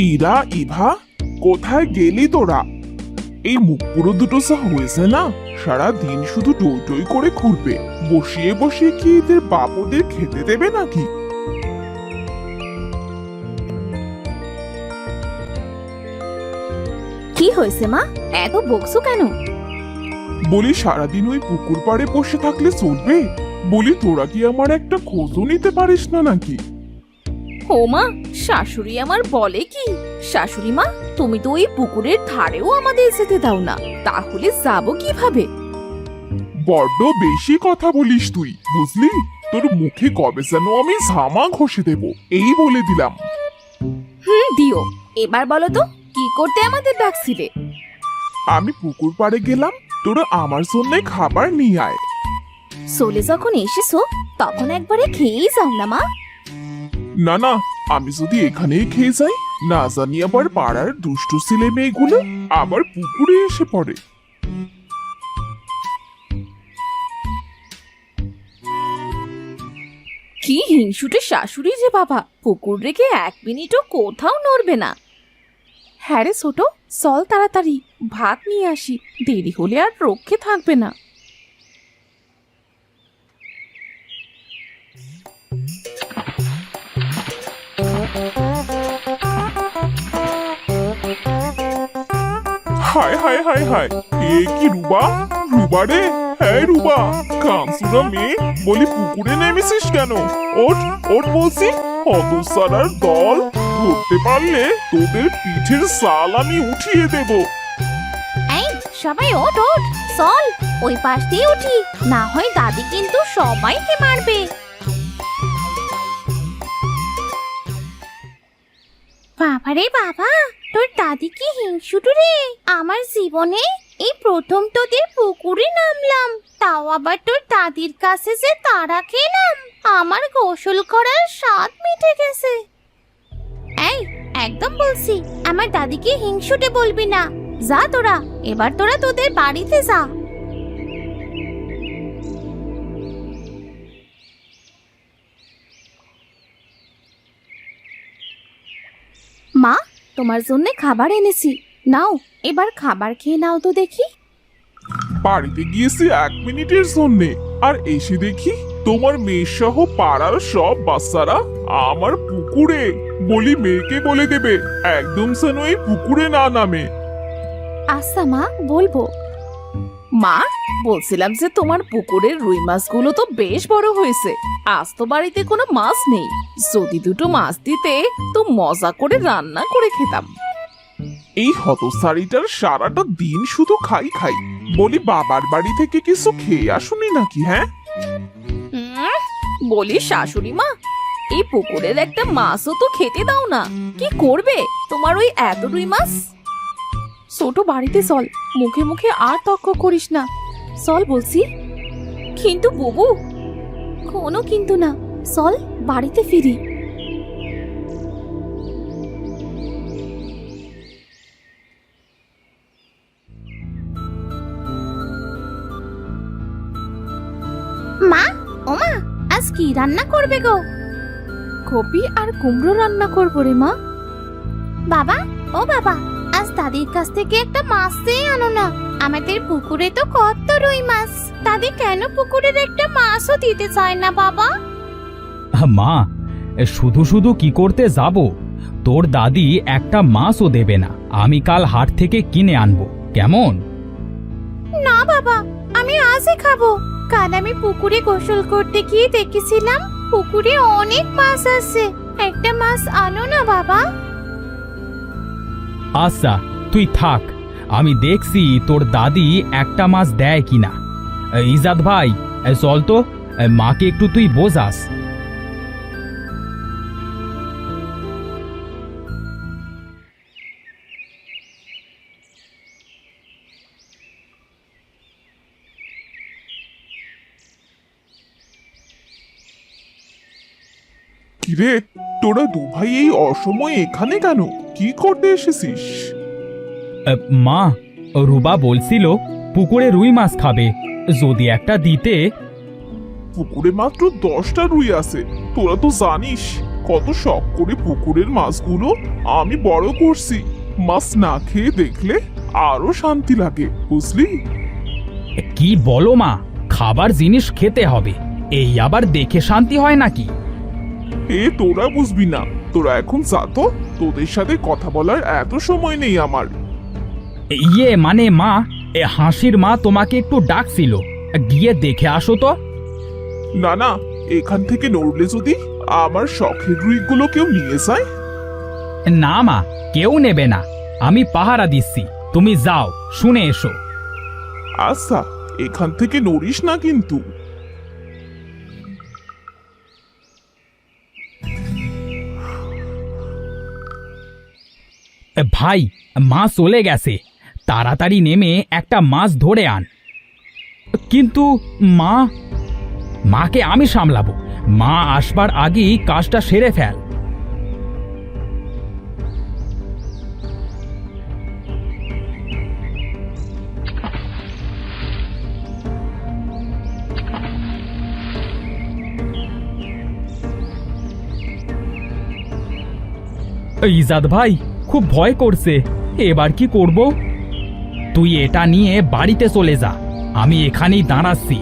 ইরা, ইভা, কোথায় গেলি তোরা? এই মুখ পুরো দুটো যা হয়েছে না, সারা দিন শুধু টই টই করে ঘুরবে। বসিয়ে বসিয়ে কি এদের বাপ ওদের খেতে দেবে নাকি? কি হয়েছে মা, এত বকছো কেন? বলি সারাদিন ওই পুকুর পাড়ে বসে থাকলে চলবে? বলি তোরা কি আমার একটা খোঁজও নিতে পারিস না নাকি? ও মা, শাশুড়ি আমার বলে কি? শাশুড়ি মা, তুমি তো ওই পুকুরের ধারেও আমাদের যেতে দাও না, তাহলে যাবো কিভাবে? বড্ড বেশি কথা বলিস তুই, বুঝলি? তোর মুখে কবে যেন আমি ঝামা ঘষে দেব, এই বলে দিলাম। দিও। এবার বলো তো, কি করতে আমাদের ডাকছিলে? আমি পুকুর পাড়ে গেলাম, তোরা আমার জন্য খাবার নিয়ে আয়। চলে যখন এসেছো তখন একবারে খেয়েই যাও না মা। না না, আমি যদি এখানেই খেয়ে যাই, না জানি আবার পাড়ার দুষ্টু ছেলে মেয়েগুলো আবার পুকুরে এসে পড়ে। কি হিংসুটে শাশুড়ি যে বাবা, পুকুর রেখে এক মিনিটও কোথাও নড়বে না। হ্যাঁ রে ছোট, চল তাড়াতাড়ি ভাত নিয়ে আসি, দেরি হলে আর রক্ষে থাকবে না। হায় হায় হায় হায়, এ কি রুবা? রুবা রে, হ্যাঁ রুবা, কামসুরা মেয়ে, বলি পুকুরে নেমেছিস কেন? ওঠ ওঠ বলছি, হতসারার দল, ধরতে পারলে তোদের পিঠের সাল আমি উঠিয়ে দেব। এই সবাই ওঠ ওঠ, চল ওই পাশ দিয়ে উঠি, না হয় দাদি কিন্তু সবাইকে মারবে। বাবারে বাবা, তোর দাদি কি হিংসুটু রে! আমার জীবনে এই প্রথম তোদের পুকুরে নামলাম, তাও আবার তোর দাদির কাছে যে তাড়া খেলাম, আমার গোসল করার স্বাদ মিটে গেছে। এই একদম বলছি, আমার দাদিকে হিংসুটে বলবি না। যা তোরা, এবার তোরা তোদের বাড়িতে যা। মা, তোমার জন্য খাবার এনেছি, নাও এবার খাবার খেয়ে নাও তো দেখি। বাড়িতে গিয়েছি 1 মিনিটের জন্যে, আর এসে দেখি তোমার মেয়ে সহ পাড়ার সব বাচ্চারা আমার পুকুরে। বলি মেয়েকে বলে দেবে একদম যেন এই পুকুরে না নামে। আচ্ছা মা, বলবো। মা, বলছিলাম যে তোমার পুকুরের রুই মাছগুলো তো বেশ বড় হয়েছে, আজ তো বাড়িতে কোনো মাছ নেই, যদি দুটো মাছ দিতে তো মজা করে রান্না করে খেতাম। এই হতসারিটার সারাটা দিন শুধু খাই খাই। বলি বাবার বাড়ি থেকে কিছু খেয়ে আসুনি নাকি? হ্যাঁ, বলি শাশুড়ি মা, এই পুকুরের একটা মাছও তো খেতে দাও না, কি করবে তোমার ওই এত রুই মাছ? ছোট, বাড়িতে চল, মুখে মুখে আর তর্ক করিস না, চল বলছি। কিন্তু বুবু, কোনো কিন্তু না, চল বাড়িতে ফিরি। মা, ও মা, আজ কি রান্না করবে গো? কপি আর কুমড়ো রান্না করবো রে মা। বাবা, ও বাবা, আজ দাদির কাছ থেকে একটা মাছ চেয়ে আনো না, আমাদের পুকুরে তো কত রুই মাছ, দাদি কেন পুকুরের একটা মাছও দিতে চায় না বাবা? মা, শুধু শুধু কি করতে যাব? তোর দাদি একটা মাছও দেবে না, আমি কাল হাট থেকে কিনে আনবো, কেমন? না বাবা, আমি আজই খাবো। কাল আমি পুকুরে গোসল করতে গিয়ে দেখেছিলাম পুকুরে অনেক মাছ আছে, একটা মাছ আনো না বাবা। আচ্ছা, তুই থাক, আমি দেখছি তোর দাদি একটা মাছ দেয় কিনা। ইজাদ ভাই, চল তো, মাকে একটু তুই বোঝাস। কিরে, তোরা দুভাই এই অসময়ে এখানে কেন? কি করতে এসেছিস? মা, রুবা বলছিল পুকুরে রুই মাছ খাবে, যদি একটা দিতে। পুকুরে মাত্র 10টা রুই আছে, তোরা তো জানিস কত শখ করে পুকুরের মাছগুলো আমি বড় করছি। মাছ না খেয়ে দেখলে আরো শান্তি লাগে, বুঝলি? কি বলো মা, খাবার জিনিস খেতে হবে, এই আবার দেখে শান্তি হয় নাকি? তোরা বুঝবি না, তোরা এখন যা তো, তোদের সাথে কথা বলার এত সময় নেই আমার। ইয়ে মানে মা, হাসির মা তোমাকে একটু ডাকছিল, গিয়ে দেখে আসো তো। না না, এখান থেকে নড়লে যদি আমার শখের রুইগুলো কেউ নিয়ে যায়। না মা, কেউ নেবে না, আমি পাহারা দিচ্ছি, তুমি যাও, শুনে এসো। আচ্ছা, এখান থেকে নড়িস না কিন্তু। ভাই, মা চলে গেছে, তাড়াতাড়ি নেমে একটা মাছ ধরে আন। কিন্তু মা, মাকে আমি সামলাবো, মা আসবার আগেই কাজটা সেরে ফেল। ইজাদ ভাই, খুব ভয় করছে, এবার কি করব? তুই এটা নিয়ে বাড়িতে চলে যা, আমি এখানেই দাঁড়াচ্ছি।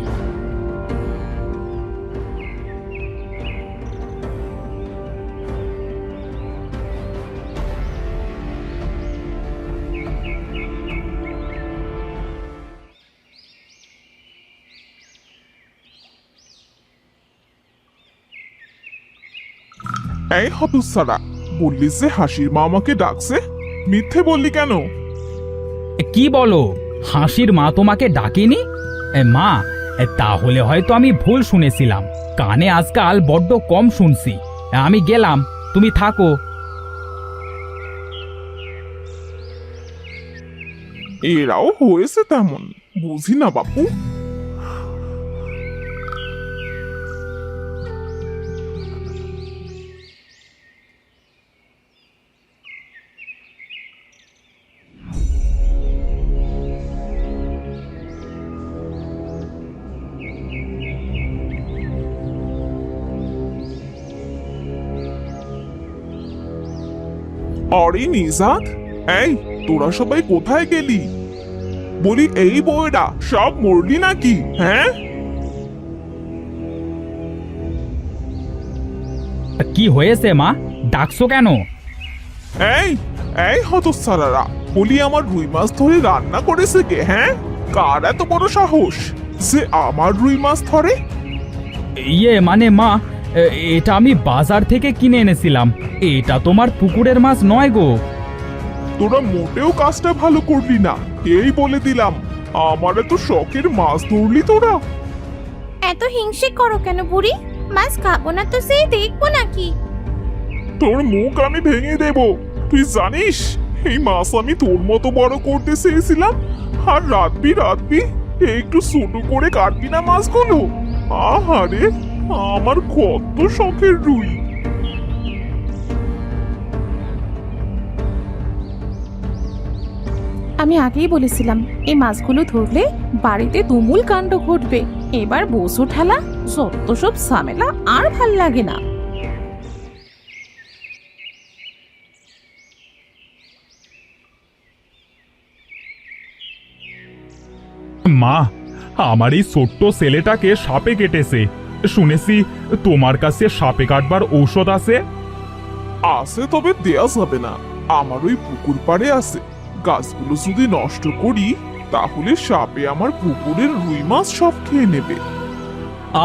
এই হতচ্ছাড়া, বললি যে হাসির মা আমাকে ডাকছে, মিথ্যে বললি কেন? কি বলো, হাসির মা তোমাকে ডাকেনি? মা, তাহলে হয়তো আমি ভুল শুনেছিলাম, কানে আজকাল বড্ড কম শুনছি। আমি গেলাম, তুমি থাকো। এরাও হয়েছে তেমন, বুঝি না বাপু। আরে নিজাত, এই তোরা সবাই কোথায় গেলি? বলি এই বউয়েরা সব মরলি নাকি? হ্যাঁ, কি হয়েছে মা, ডাকছো কেন? এই এই হতচ্ছাড়ারা, বলি আমার রুই মাছ ধরে রান্না করেছে কে? হ্যাঁ, কার এত বড় সাহস যে আমার রুই মাছ ধরে? ইয়ে মানে মা, এটা আমি বাজার থেকে কিনে এনেছিলাম, এটা তোমার পুকুরের মাছ নয় গো। তোরা মোটেও কাজটা ভালো করলি না, এই বলে দিলাম। আমার এত শখের মাছ ধরলি তোরা। এত হিংসে করো কেন বুড়ি? মাছ খাবো না তো সেই দেখবো নাকি? তোর মুখ আমি ভেঙে দেব। তুই জানিস এই মাছ আমি তোর মতো বড় করতে চেয়েছিলাম, আর রাতবি রাতবি একটু ছোট করে কাটবি না মাছগুলো। আহারে, আমার কত শখের রুই। আমি আগেই বলেছিলাম এই মাছগুলো ধরলে বাড়িতে তুমুল কাণ্ড ঘটবে। এবার বসু ঠেলা, যত সব ঝামেলা আর ভাল লাগে না। মা, আমার এই ছোট্ট ছেলেটাকে সাপে কেটেছে, শুনেছি তোমার কাছে সাপে কাটবার ঔষধ আছে। আছে, তবে দেয়া যাবে না। আমার ওই পুকুর পাড়ে আছে। গাছগুলো যদি নষ্ট করি তাহলে সাপে আমার পুকুরের রুই মাছ সব খেয়ে নেবে।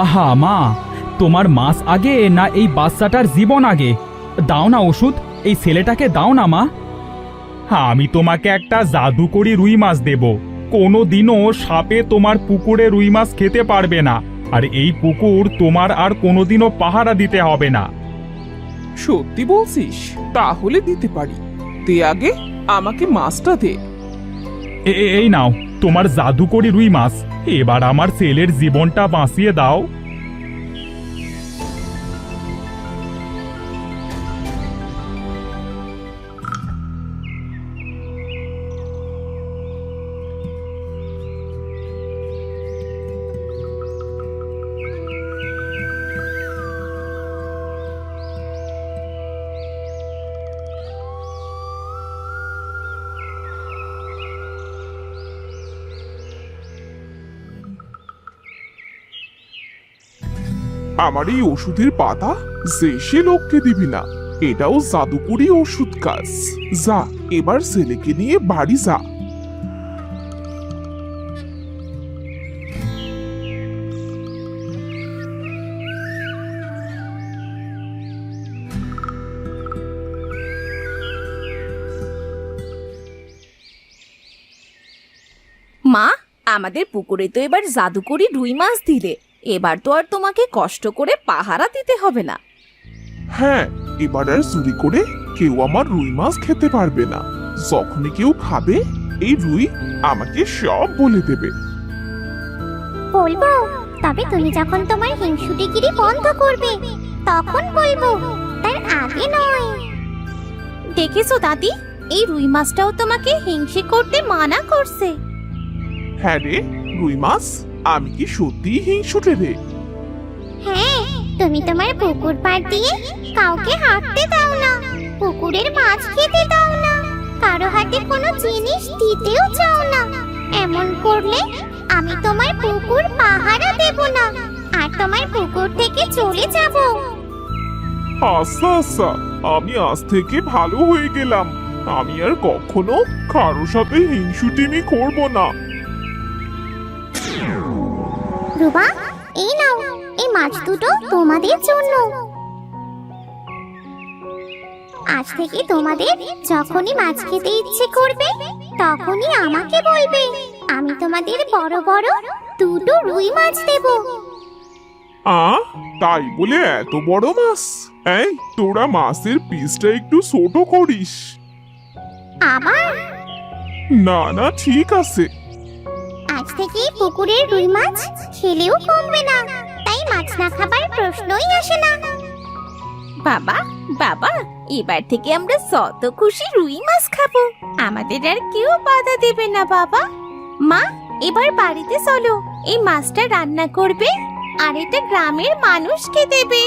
আহা মা, তোমার মাছ আগে না এই বাচ্চাটার জীবন আগে? দাও না ওষুধ, এই ছেলেটাকে দাও না মা। আমি তোমাকে একটা জাদুকরি রুই মাছ দেব, কোনো দিনও সাপে তোমার পুকুরে রুই মাছ খেতে পারবে না, আর এই পুকুর তোমার আর কোনোদিনও পাহারা দিতে হবে না। সত্যি বলছিস? তাহলে দিতে পারি। দে আগে আমাকে মাছটা দে। এই নাও তোমার জাদুকরি রুই মাছ, এবার আমার ছেলের জীবনটা বাঁচিয়ে দাও। আমার এই ওষুধের পাতা যে সে লোককে দিবি না, এটাও জাদুকরি ওষুধ কাজ। যা এবার ছেলেকে নিয়ে বাড়ি যা। মা, আমাদের পুকুরে তো এবার জাদুকরি রুই মাছ দিলে, এবার তো আর তোমাকে কষ্ট করে পাহারা দিতে হবে না। হ্যাঁ, এবার আর চুরি করে কেউ আমার রুই মাছ খেতে পারবে না। যখনই কেউ খাবে এই রুই আমাকে সব বলে দেবে। বলবো, তবে তুমি যখন তোমার হিংসুটিগিরি বন্ধ করবে তখন বলবো, তার আগে নয়। দেখেছো দাদি, এই রুই মাছটাও তোমাকে হিংসে করতে মানা করছে। হ্যাঁ রে রুই মাছ, আমি কি সত্যিই হিংসুটে রে? হ্যাঁ, তুমি তোমার পুকুর পাড় দিয়ে কাউকে হাঁটতে দাও না, পুকুরের মাছ খেতে দাও না, কারো হাতে কোনো জিনিস দিতেও চাও না। এমন করলে আমি তোমার পুকুর পাহারা দেব না, আর তোমার পুকুর থেকে চলে যাব। আচ্ছা আচ্ছা, আমি আজ থেকে ভালো হয়ে গেলাম। আমি আর কখনো কারোর সাথে হিংসুটিমি করব না। রুবা, এই নাও, এই মাছ দুটো তোমাদের জন্য। আজ থেকে তোমাদের যখনই মাছ খেতে ইচ্ছে করবে তখনই আমাকে বলবে, আমি তোমাদের বড় বড় দুটো রুই মাছ দেব। তাই বলে এত বড় মাছ? এই তোরা মাছের পিসটা একটু ছোট করিস। আবার না না, ঠিক আছে। আজ থেকে পুকুরের রুই মাছ খেলেও কমবে না, তাই মাছ না খাবার প্রশ্নই আসে না। বাবা বাবা, এবার থেকে আমরা যত খুশি রুই মাছ খাবো, আমাদের আর কেউ বাধা দেবে না। বাবা মা, এবার বাড়িতে চলো, এই মাছটা রান্না করবে আর এটা গ্রামের মানুষকে দেবে।